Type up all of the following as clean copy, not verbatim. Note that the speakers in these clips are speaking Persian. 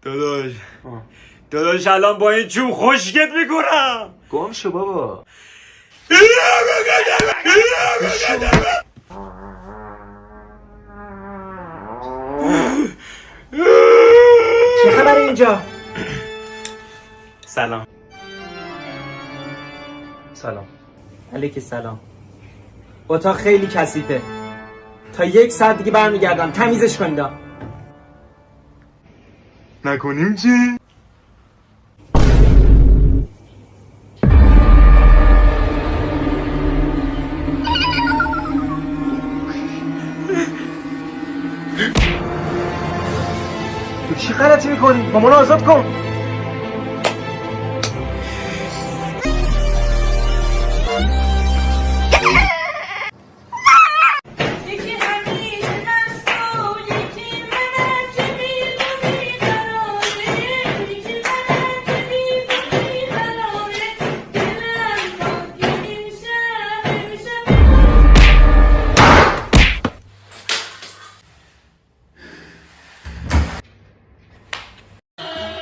داداش الان با این چوب خشکت میکنم. گم شو بابا. چه خبر اینجا؟ سلام. سلام. علیک سلام. اتاق خیلی کثیفه. تا 1 ساعت دیگه برمیگردم. تمیزش کنید. نکنیم چی؟ تو چی غلطی میکنی؟ مامانو آزاد کن.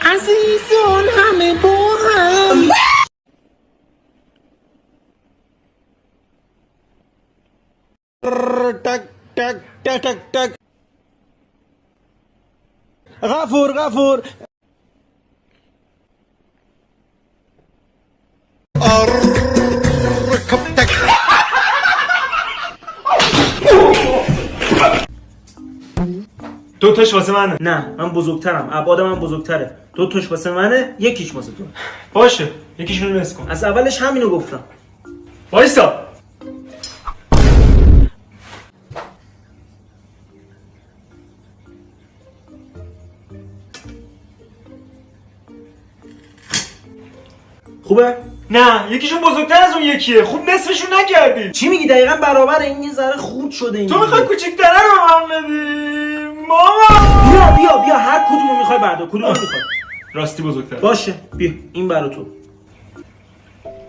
عزیزان همه با هم. تک تک تک تک تک. غفور دو تاش واسه منه. نه من بزرگترم. ابعاد من بزرگتره. 2 تاش واسه منه، 1 واسه تو. باشه یکیشونو نصف کن. از اولش همینو گفتم. وایسا. خوبه؟ نه یکیشون بزرگتر از اون یکیه. خوب نصفشون نکردی. چی میگی؟ دقیقاً برابر. این یه ذره خورد شده این. تو میخوای کوچیک‌تره رو به من بدی؟ ماما بیا هر کدومو میخوای بردار. کدومو میخوای؟ راستی بزرگتر. باشه بیا این برا تو.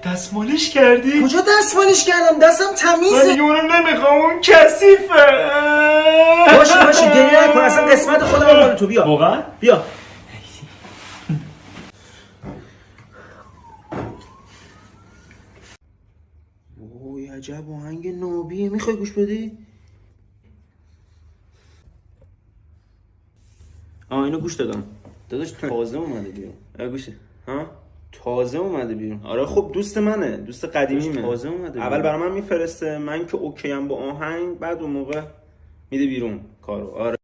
دستمالش کردی؟ کجا دستمالش کردم؟ دستم من تمیزه. دیگه اونو نمیخوام، اون کثیفه. باشه گریه نکن. اصلا قسمت خودم مال تو. بیا واقعا؟ بیا. اوه عجب آهنگ نوبیه. میخوای گوش بدی؟ اینو گوش دادم. داداش تازه اومده بیرون. گوشه ها تازه اومده بیرون. آره خب دوست منه، دوست قدیمیمه. تازه اومده اول برای من میفرسته، من که اوکی ام با آهنگ، بعد اون موقع میده بیرون کارو. آره